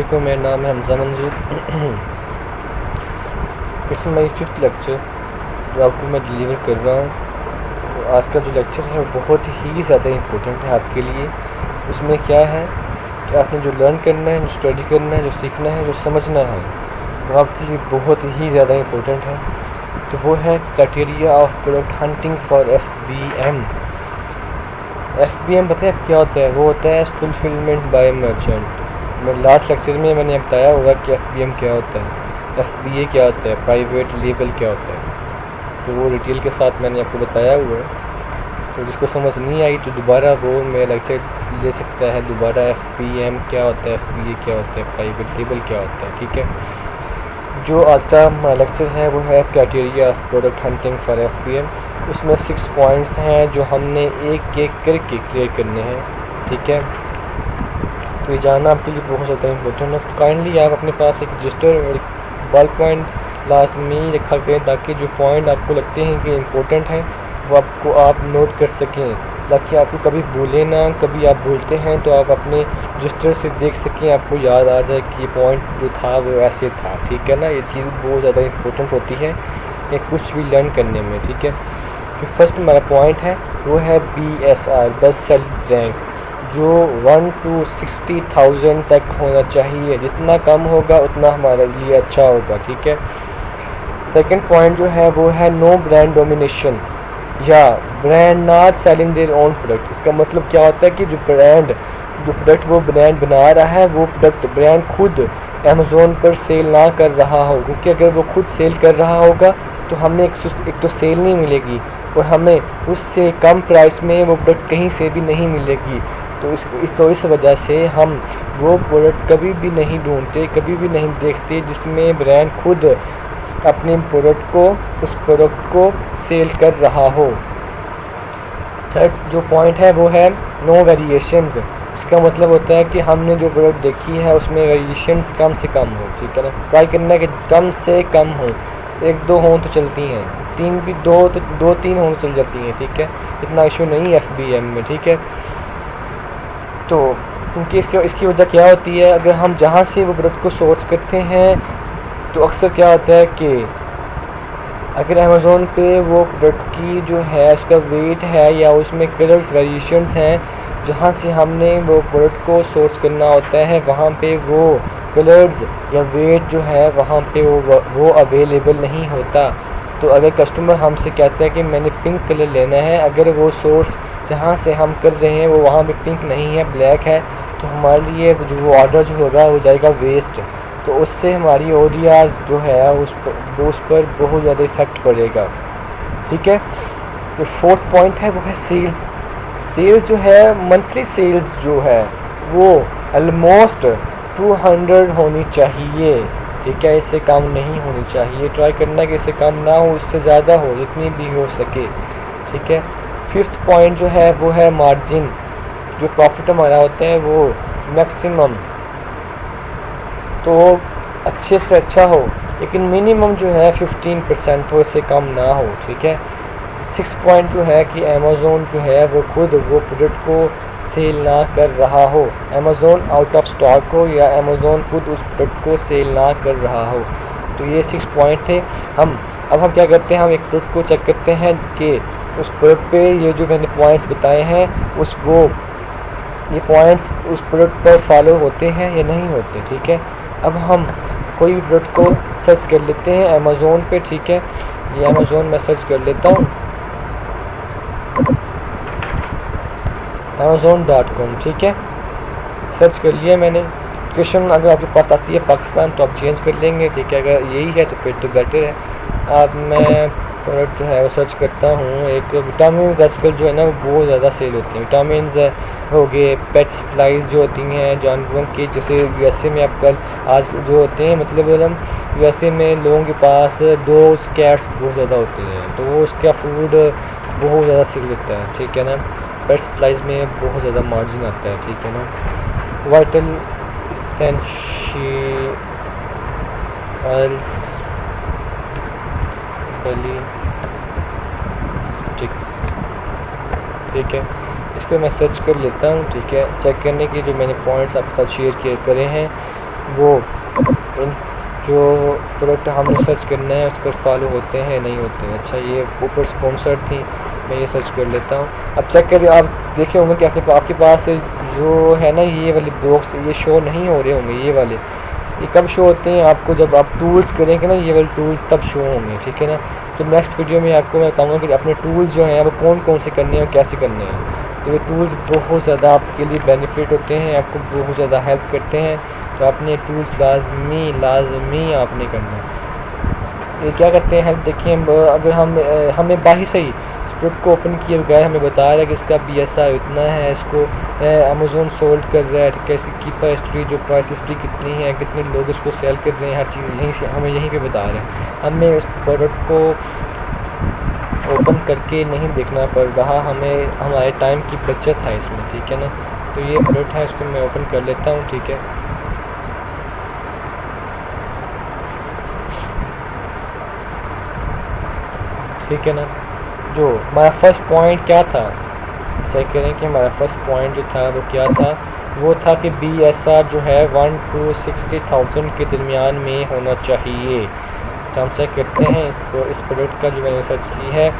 अस्सलामुअलैकुम, मेरा नाम है हमजा मंजूर। इट्स माई 5th लेक्चर जो आपको मैं डिलीवर कर रहा हूँ। तो आज का जो लेक्चर है वो बहुत ही ज़्यादा इम्पोर्टेंट है आपके लिए। उसमें क्या है कि आपने जो लर्न करना है, जो स्टडी करना है, जो सीखना है, जो समझना है, वो आपके लिए बहुत ही ज़्यादा इम्पोर्टेंट है। तो वो है criteria of product hunting for FBM। FBM पता है क्या होता है? वो होता है फुलफिलमेंट बाय मर्चेंट। मैं लास्ट लेक्चर में मैंने बताया होगा कि FBM क्या होता है, FBA क्या होता है, प्राइवेट लेबल क्या होता है। तो वो डिटेल के साथ मैंने आपको बताया हुआ है। तो जिसको समझ नहीं आई तो दोबारा वो मेरा लेक्चर ले सकता है दोबारा। FBM क्या होता है, FBA क्या होता है, प्राइवेट लेबल क्या होता है। ठीक है, जो आज का हमारा लेक्चर है वो है criteria of product hunting for FBM। उसमें 6 पॉइंट्स हैं जो हमने एक एक करके क्लियर करने हैं। ठीक है, तो ये जानना आपके लिए बहुत ज़्यादा इम्पोर्टेंट है। तो काइंडली आप अपने पास एक रजिस्टर और एक बॉल पॉइंट लाजमी रखा करें ताकि जो पॉइंट आपको लगते हैं कि इम्पोर्टेंट है वो आपको आप नोट कर सकें, ताकि आपको कभी भूलें ना। कभी आप भूलते हैं तो आप अपने रजिस्टर से देख सकें, आपको याद आ जाए कि ये पॉइंट जो था वो ऐसे था। ठीक है ना, ये चीज़ बहुत ज़्यादा इम्पोर्टेंट होती है ये कुछ भी लर्न करने में। ठीक है, तो फर्स्ट हमारा पॉइंट है वो है BSR, बेस्ट सेल्स रैंक, जो 1 to 60,000 तक होना चाहिए। जितना कम होगा उतना हमारे लिए अच्छा होगा। ठीक है, सेकंड पॉइंट जो है वो है नो ब्रांड डोमिनेशन या brand not selling their own product. इसका मतलब क्या होता है कि जो प्रोडक्ट वो ब्रांड बना रहा है वो प्रोडक्ट ब्रांड खुद अमेज़ोन पर सेल ना कर रहा हो, क्योंकि अगर वो खुद सेल कर रहा होगा तो हमें एक तो सेल नहीं मिलेगी और हमें उससे कम प्राइस में वो प्रोडक्ट कहीं से भी नहीं मिलेगी। तो इस वजह से हम वो प्रोडक्ट कभी भी नहीं ढूंढते, कभी भी नहीं देखते जिसमें ब्रांड खुद अपने उस प्रोडक्ट को सेल कर रहा हो। थर्ड जो पॉइंट है वो है नो वेरिएशंस। इसका मतलब होता है कि हमने जो प्रोडक्ट देखी है उसमें वेरिएशंस कम से कम हो। ठीक है ना, ट्राई करना है कि कम से कम हो, 1-2 हों तो चलती हैं, 2-3 हों तो चल जाती हैं। ठीक है, इतना इशू नहीं FBM में। ठीक है, तो क्योंकि इसकी वजह क्या होती है, अगर हम जहाँ से वो प्रोडक्ट को सोर्स करते हैं तो अक्सर क्या होता है कि अगर अमेज़ोन पे वो प्रोडक्ट की जो है उसका वेट है या उसमें कलर्स वेरिएशंस हैं, जहाँ से हमने वो प्रोडक्ट को सोर्स करना होता है वहाँ पे वो कलर्स या वेट जो है वहाँ पे वो अवेलेबल नहीं होता। तो अगर कस्टमर हमसे कहता है कि मैंने पिंक कलर लेना है, अगर वो सोर्स जहाँ से हम कर रहे हैं वो वहाँ पे पिंक नहीं है, ब्लैक है, तो हमारे लिए वो ऑर्डर जो होगा वो जाएगा वेस्ट। तो उससे हमारी ODR जो है उस पर बहुत ज़्यादा इफेक्ट पड़ेगा। ठीक है, तो फोर्थ पॉइंट है वो है सेल्स जो है, मंथली सेल्स जो है वो ऑलमोस्ट 200 होनी चाहिए। ठीक है, इससे कम नहीं होनी चाहिए। ट्राई करना कि इससे कम ना हो, इससे ज़्यादा हो, जितनी भी हो सके। ठीक है, फिफ्थ पॉइंट जो है वो है मार्जिन। जो प्रॉफिट हमारा होता है वो मैक्सिमम तो अच्छे से अच्छा हो, लेकिन मिनिमम जो है 15% हो, इससे कम ना हो। ठीक है, 6 पॉइंट जो है कि अमेज़ोन जो है वो खुद वो प्रोडक्ट को सेल ना कर रहा हो, अमेज़ोन आउट ऑफ स्टॉक हो या अमेज़ोन खुद उस प्रोडक्ट को सेल ना कर रहा हो। तो ये 6 पॉइंट थे। अब हम क्या करते हैं, हम एक प्रोडक्ट को चेक करते हैं कि उस प्रोडक्ट पे ये जो मैंने पॉइंट्स बताए हैं ये पॉइंट्स उस प्रोडक्ट पर फॉलो होते हैं या नहीं होते। ठीक है, अब हम कोई भी प्रोडक्ट को सर्च कर लेते हैं अमेज़ोन पे। ठीक है, ये अमेज़ोन में सर्च कर लेता हूँ, amazon.com। ठीक है, सर्च कर लिया मैंने। लोकेशन अगर आपके पास आती है पाकिस्तान तो आप चेंज कर लेंगे। ठीक है, अगर यही है तो फिर तो बेटर है। अब मैं प्रोडक्ट जो है वो सर्च करता हूँ। एक विटामिन आजकल जो है ना वो बहुत ज़्यादा सेल होती हैं। विटामिन हो गए, पेट सप्लाईज जो होती हैं जानवरों की, जैसे USA में आजकल आज जो होते हैं, मतलब USA में लोगों के पास डॉग्स कैट्स बहुत ज़्यादा होते हैं, तो वो उसका फूड बहुत ज़्यादा सेल होता है। ठीक है ना, पेट सप्लाईज में बहुत ज़्यादा मार्जिन आता है। ठीक है ना, वाइटल एसेंशियल्स बली स्टिक्स। ठीक है, इसको मैं सर्च कर लेता हूँ। ठीक है, चेक करने के जो मैंने पॉइंट्स आपके साथ शेयर किए करे हैं वो इन जो प्रोडक्ट हमने सर्च करना है उस पर फॉलो होते हैं नहीं होते हैं। अच्छा, ये ऊपर स्पॉन्सर थी, मैं ये सर्च कर लेता हूँ। अब चेक करिए, आप देखे होंगे कि आपके पास जो है ना ये वाले बॉक्स ये शो नहीं हो रहे होंगे। ये कब शो होते हैं आपको, जब आप टूल्स करेंगे ना, ये वाले टूल्स तब शो होंगे, ठीक है ना। तो नेक्स्ट वीडियो में आपको मैं बताऊँगा कि अपने टूल्स जो हैं वो कौन कौन से करने हैं और कैसे करने हैं। तो ये टूल्स बहुत ज़्यादा आपके लिए बेनिफिट होते हैं, आपको बहुत ज़्यादा हेल्प करते हैं। तो आपने टूल्स लाजमी आपने करना है। ये क्या करते हैं हेल्प, देखिए अगर हमें बाहर से ही स्प्रेड को ओपन किए बगैर हमें बता रहा है कि इसका BSR इतना है, इसको अमेज़ोन सोल्ड कर रहा है, कैसी कीपर हिस्ट्री जो प्राइस हिस्ट्री कितनी है, कितने लोग इसको सेल कर रहे हैं, हर चीज़ यहीं से हमें यहीं पे बता रहे हैं। हमें उस प्रोडक्ट को ओपन करके नहीं देखना पड़ रहा, हमें हमारे टाइम की बचत है इसमें, ठीक है ना। तो ये प्रोडक्ट है, इसको मैं ओपन कर लेता हूँ, ठीक है। ठीक है ना। जो हमारा फर्स्ट पॉइंट क्या था, चेक करें कि हमारा फर्स्ट पॉइंट जो था वो क्या था। वो था कि BSR जो है 1 to 60,000 के दरमियान में होना चाहिए। तो हम चेक करते हैं इसको, इस प्रोडक्ट का जो मैंने सर्च की है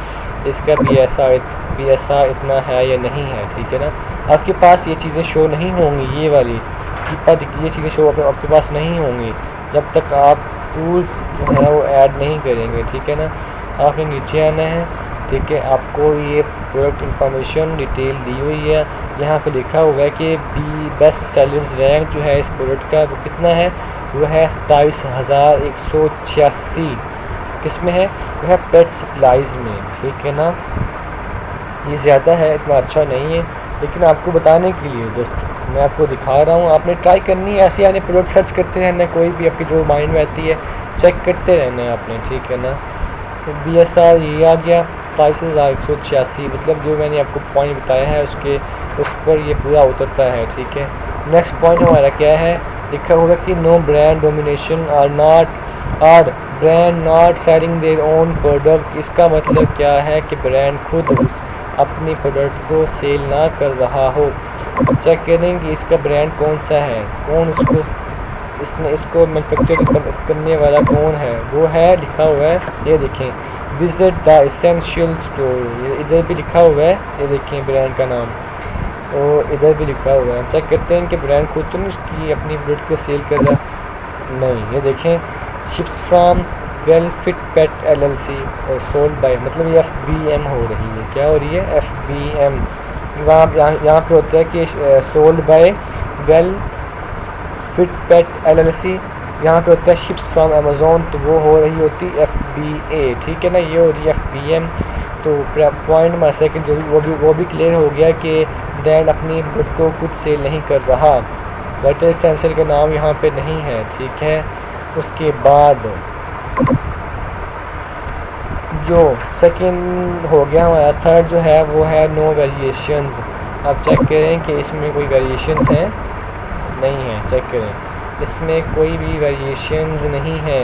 इसका BSR इतना है या नहीं है, ठीक है ना। आपके पास ये चीज़ें शो नहीं होंगी, ये वाली ये चीज़ें शो आपके पास नहीं होंगी जब तक आप टूल्स जो है वो ऐड नहीं करेंगे, ठीक है ना। आपने नीचे आना है, ठीक है। आपको ये प्रोडक्ट इंफॉर्मेशन डिटेल दी हुई है, यहाँ पे लिखा हुआ है कि बेस्ट सेलर्स रैंक जो है इस प्रोडक्ट का वो कितना है, वो है 27,186। किस में है, वो है पेट सप्लाईज़ में, ठीक है ना। ये ज़्यादा है, इतना अच्छा नहीं है, लेकिन आपको बताने के लिए जस्ट मैं आपको दिखा रहा हूँ। आपने ट्राई करनी है ऐसे, यानी प्रोडक्ट सर्च करते रहना, कोई भी आपकी जो माइंड में आती है चेक करते रहना है आपने, ठीक है ना। तो BSR ये आ गया 27,186, मतलब जो मैंने आपको पॉइंट बताया है उस पर ये पूरा उतरता है, ठीक है। नेक्स्ट पॉइंट हमारा क्या है, लिखा होगा कि no brand domination or brand not selling their own product. इसका मतलब क्या है कि ब्रांड खुद अपनी प्रोडक्ट को सेल ना कर रहा हो। चेक करें कि इसका ब्रांड कौन सा है, कौन इसको मैन्युफैक्चर करने वाला कौन है, वो है लिखा हुआ है, ये देखें, विजिट द एसेंशियल स्टोर, इधर भी लिखा हुआ है, ये देखें ब्रांड का नाम, और इधर भी लिखा हुआ है। चेक करते हैं कि ब्रांड खुद तो नहीं उसकी अपनी प्रोडक्ट को सेल कर रहा, नहीं। ये देखें, ships from well fit pet LLC और सोल्ड बाय, मतलब ये FBM हो रही है, क्या हो रही है, FBM। यहाँ पे होता है कि sold by well fit pet LLC, यहाँ पे होता है शिप्स फ्रॉम अमेज़ोन, तो वो हो रही होती FBA, ठीक है ना। ये हो रही है FBM। तो पॉइंट हमारा सेकंड जो वो भी क्लियर हो गया कि ब्रांड अपनी प्रोडक्ट को कुछ सेल नहीं कर रहा, वाटर एसेंशियल का नाम यहाँ पे नहीं है, ठीक है। उसके बाद जो सेकंड हो गया हमारा, थर्ड जो है वो है नो वेरिएशंस। आप चेक करें कि इसमें कोई वेरिएशंस हैं, नहीं है, चेक करें इसमें कोई भी वेरिएशंस नहीं है।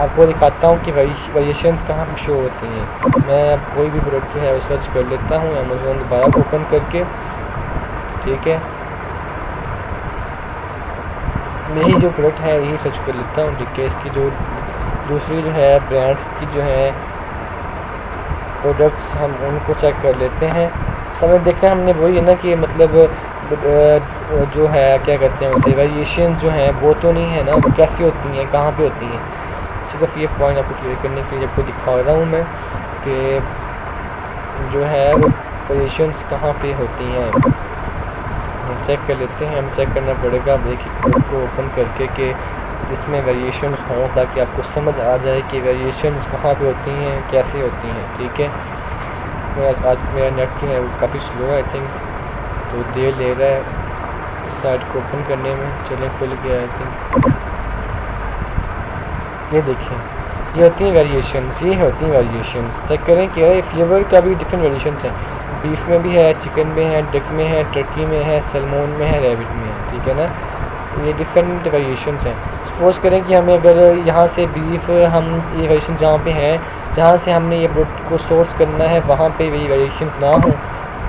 आपको दिखाता हूँ कि वेरिएशंस कहाँ पर शो होती हैं। मैं अब कोई भी प्रोडक्ट जो है वो सर्च कर लेता हूँ अमेज़ोन दोबारा ओपन करके, ठीक है। यही जो प्रोडक्ट है यही सर्च कर लेता हूँ, ठीक है। इसकी जो दूसरी जो है ब्रांड्स की जो है प्रोडक्ट्स हम उनको चेक कर लेते हैं। समय देखना हमने वही है ना कि मतलब जो है क्या कहते हैं उसे, वेरिएशन जो हैं वो तो नहीं है ना, वो कैसी होती हैं, कहाँ पे होती हैं। सिर्फ ये पॉइंट आपको क्लियर करने के लिए आपको दिखा रहा हूँ मैं कि जो है वो वेरिएशंस कहाँ पे होती हैं। हम चेक कर लेते हैं, हम चेक करना पड़ेगा अब एक को ओपन करके कि जिसमें वेरिएशंस हों, ताकि आपको समझ आ जाए कि वेरिएशंस कहाँ पे होती हैं, कैसे होती हैं, ठीक है। तो आज मेरा नेट जो है वो काफ़ी स्लो है, आई थिंक, तो देर ले रहा है इस साइट को ओपन करने में। चलें, खुल गया आई थिंक। ये देखिए, ये होती हैं वेरिएशंस, ये होती हैं वेरिएशंस। चेक करें कि ये फ्लेवर का भी डिफरेंट वेरिएशंस हैं, बीफ में भी है, चिकन में है, डक में है, टर्की में है, सलमोन में है, रैबिट में है, ठीक है ना। ये डिफरेंट वेरिएशंस हैं। सपोज़ करें कि हमें अगर यहाँ से बीफ, हम ये वेरिएशन जहाँ पे हैं, जहाँ से हमने ये प्रोडक्ट को सोर्स करना है वहाँ पे ये वेरिएशंस ना हो,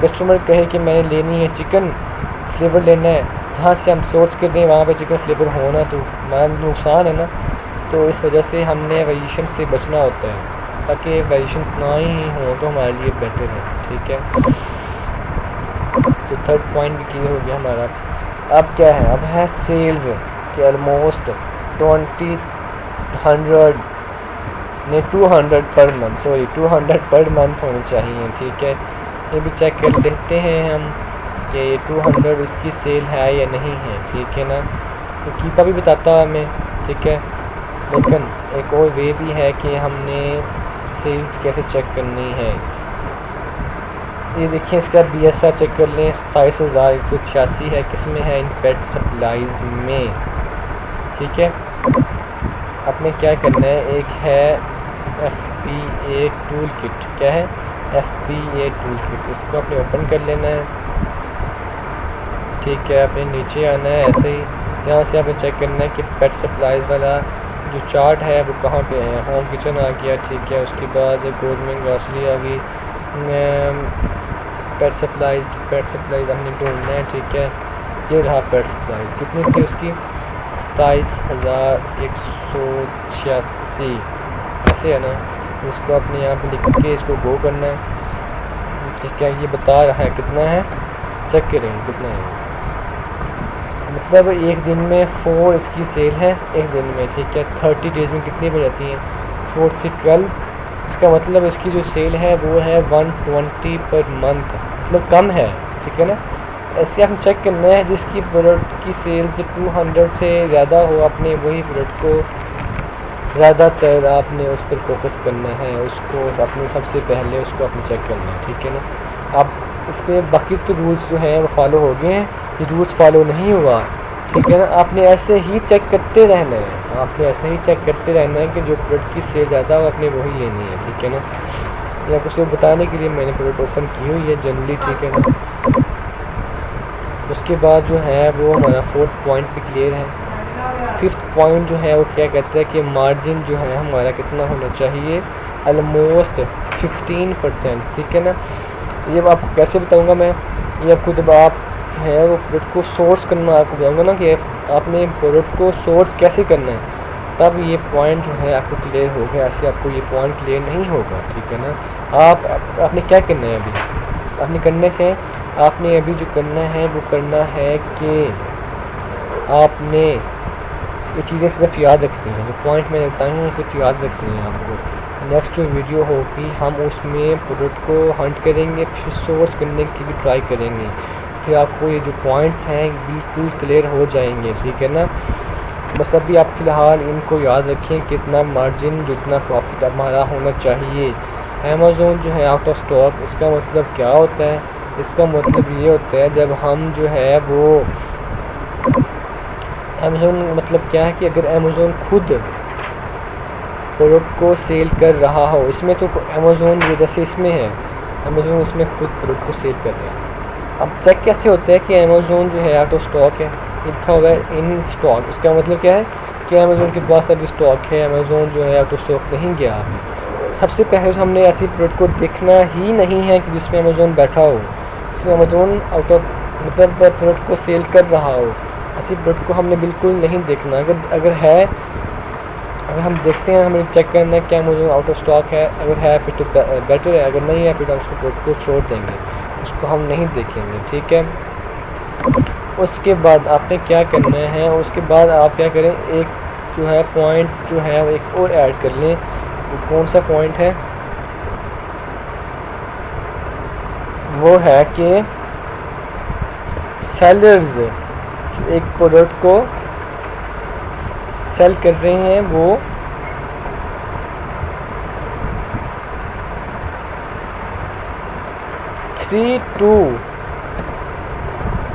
कस्टमर कहे कि मैंने लेनी है चिकन फ्लेवर लेना है, जहाँ से हम सोर्स कर दें वहाँ पे चिकन फ्लेवर होना तो हमारा नुकसान है ना। तो इस वजह से हमने वेरिएशन से बचना होता है, ताकि वेरिएशन ना ही हो तो हमारे लिए बेटर है, ठीक है। तो थर्ड पॉइंट भी क्लियर हो गया हमारा। अब क्या है, अब है सेल्स कि almost 200 per month, sorry 200 per month होनी चाहिए, ठीक है। ये भी चेक कर लेते हैं हम कि ये 200 इसकी सेल है या नहीं है, ठीक है ना। तो कीपा भी बताता है हमें, ठीक है। लेकिन एक और वे भी है कि हमने सेल्स कैसे चेक करनी है। ये देखिए इसका BSR चेक कर लें, 27,186 है, किसमें है, इन पेट सप्लाईज में, ठीक है। आपने क्या करना है, एक है FBA टूल किट, क्या है FBA टूल किट, इसको आपने ओपन कर लेना है, ठीक है। आपने नीचे आना है ऐसे ही, यहाँ से आपने चेक करना है कि पेट सप्लाईज वाला जो चार्ट है वो कहाँ पे है। होम किचन आ गया, ठीक है। उसके बाद गवर्नमेंट ग्रॉसरी आ गई, पेट सप्लाईज हमने ढूंढना है, ठीक है। ये रहा पेट सप्लाईज, कितनी थी उसकी 27,186, ऐसे है ना। इसको अपने यहाँ पे लिख के इसको गो करना है, ठीक है। ये बता रहा है कितना है, चेक करेंगे कितना है, मतलब एक दिन में 4 इसकी सेल है, एक दिन में, ठीक है। 30 डेज़ में कितनी बढ़ जाती हैं, 4 से 12, इसका मतलब इसकी जो सेल है वो है 120 पर मंथ, मतलब कम है, ठीक है ना। ऐसे हम चेक करना है जिसकी प्रोडक्ट की सेल्स 200 से ज़्यादा हो, आपने वही प्रोडक्ट को ज़्यादातर आपने उस पर फोकस करना है, उसको अपने सबसे पहले उसको आपने चेक करना है, ठीक है ना। अब इस पर बाकी तो रूल्स जो हैं वो फॉलो हो गए हैं, ये रूल्स फॉलो नहीं हुआ, ठीक है ना। आपने ऐसे ही चेक करते रहना है, आपने ऐसे ही चेक करते रहना है कि जो प्रोडक्ट की सेल ज़्यादा हो आपने वही लेनी है, ठीक है ना। या कुछ बताने के लिए मैंने प्रोडक्ट ओपन की हुई है जनरली, ठीक है ना। उसके बाद जो है वो हमारा 4th पॉइंट भी क्लियर है। 5th पॉइंट जो है वो क्या कहता है कि मार्जिन जो है हमारा कितना होना चाहिए, ऑलमोस्ट 15%, ठीक है ना। ये आपको कैसे बताऊंगा मैं, ये आपको जब आप है वो प्रोडक्ट को सोर्स करना आपको बताऊंगा ना कि आपने प्रोडक्ट को सोर्स कैसे करना है, तब ये पॉइंट जो है आपको क्लियर हो गया। ऐसे आपको ये पॉइंट क्लियर नहीं होगा, ठीक है ना। आपने क्या करना है, अभी आपने करना क्या है, आपने अभी जो करना है वो करना है कि आपने ये चीज़ें सिर्फ याद रखनी है, जो पॉइंट मैंने बताए हैं सिर्फ याद रखनी है आपको। नेक्स्ट जो वीडियो होगी हम उसमें प्रोडक्ट को हंट करेंगे, फिर सोर्स करने की भी ट्राई करेंगे, फिर आपको ये जो पॉइंट्स हैं बिल्कुल क्लियर हो जाएंगे, ठीक है ना। बस अभी आप फ़िलहाल इनको याद रखें, कितना मार्जिन जितना प्रॉफिट हमारा होना चाहिए। अमेज़ोन जो है आउट ऑफ स्टॉक, इसका मतलब क्या होता है, इसका मतलब ये होता है जब हम जो है वो अमेज़ोन मतलब क्या है कि अगर अमेज़ोन खुद प्रोडक्ट को सेल कर रहा हो, इसमें तो अमेज़ोन जैसे इसमें है, अमेज़ोन इसमें खुद प्रोडक्ट को सेल कर रहा है। अब चेक कैसे होता है कि अमेज़ोन जो है आउट ऑफ स्टॉक है, लिखा हुआ है इन स्टॉक, इसका मतलब क्या है कि अमेज़ोन के पास अभी स्टॉक है, अमेज़ोन जो है आउट ऑफ स्टॉक नहीं गया। सबसे पहले तो हमने ऐसी प्रोडक्ट को देखना ही नहीं है कि जिसमें अमेज़ोन बैठा हो, जिसमें अमेज़ोन आउट ऑफ मतलब प्रोडक्ट को सेल कर रहा हो, ऐसी प्रोडक्ट को हमने बिल्कुल नहीं देखना। अगर है, अगर हम देखते हैं, हमें चेक करना है कि अमेज़ोन आउट ऑफ स्टॉक है, अगर है फिर तो बेटर है, अगर नहीं है फिर हम उसको प्रोडक्ट को छोड़ देंगे, उसको हम नहीं देखेंगे, ठीक है। उसके बाद आपने क्या करना है, उसके बाद आप क्या करें, एक जो है पॉइंट जो है वो एक और ऐड कर लें। कौन सा पॉइंट है, वो है कि सेलर्स जो एक प्रोडक्ट को सेल कर रहे हैं वो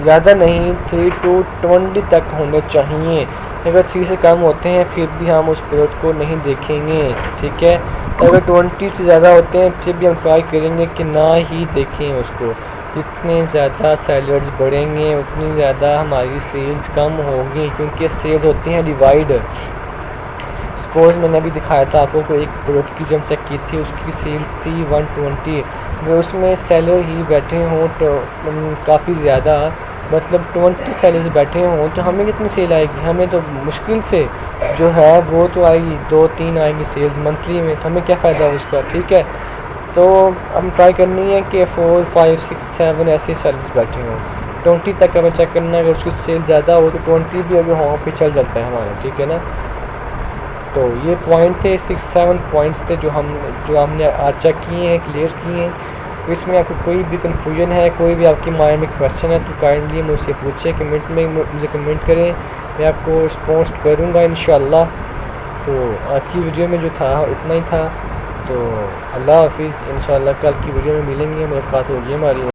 ज़्यादा नहीं 3 to 20 तक होने चाहिए। अगर 3 से कम होते हैं फिर भी हम उस प्रोडक्ट को नहीं देखेंगे, ठीक है। अगर 20 से ज़्यादा होते हैं फिर भी हम ट्राई करेंगे कि ना ही देखें उसको। जितने ज़्यादा सेलर्स बढ़ेंगे उतनी ज़्यादा हमारी सेल्स कम होगी, क्योंकि सेल्स होती हैं डिवाइड। सपोज़ मैंने अभी दिखाया था आपको कोई एक प्रोडक्ट की जो हम चेक की थी, उसकी सेल्स थी 120, अगर उसमें सेलर ही बैठे हों तो काफ़ी ज़्यादा, मतलब 20 सेलर्स बैठे हों तो हमें कितनी सेल आएगी? हमें तो मुश्किल से जो है वो तो आएगी 2-3 आएंगी सेल्स मंथली में, तो हमें क्या फ़ायदा हो उसका, ठीक है। तो हम ट्राई करनी है कि 4, 5, 6, 7 ऐसे सेल्स बैठे हों। 20 तक हमें चेक करना है, अगर उसकी सेल ज़्यादा हो तो 20 भी अगर वहाँ पे चल जाता है हमारा, ठीक है ना। तो ये पॉइंट थे, 6-7 पॉइंट्स थे जो हमने आज चेक किए हैं, क्लियर किए हैं। तो इसमें आपको कोई भी कन्फ्यूजन है, कोई भी आपके माइंड में क्वेश्चन है तो काइंडली मुझसे पूछें, कमेंट में मुझे कमेंट करें, मैं आपको रिस्पॉन्स करूँगा इंशाल्लाह। तो आज की वीडियो में जो था इतना ही था, तो अल्लाह हाफिज़। इंशाल्लाह कल की वीडियो में मिलेंगे, मुलाकात होगी हमारी।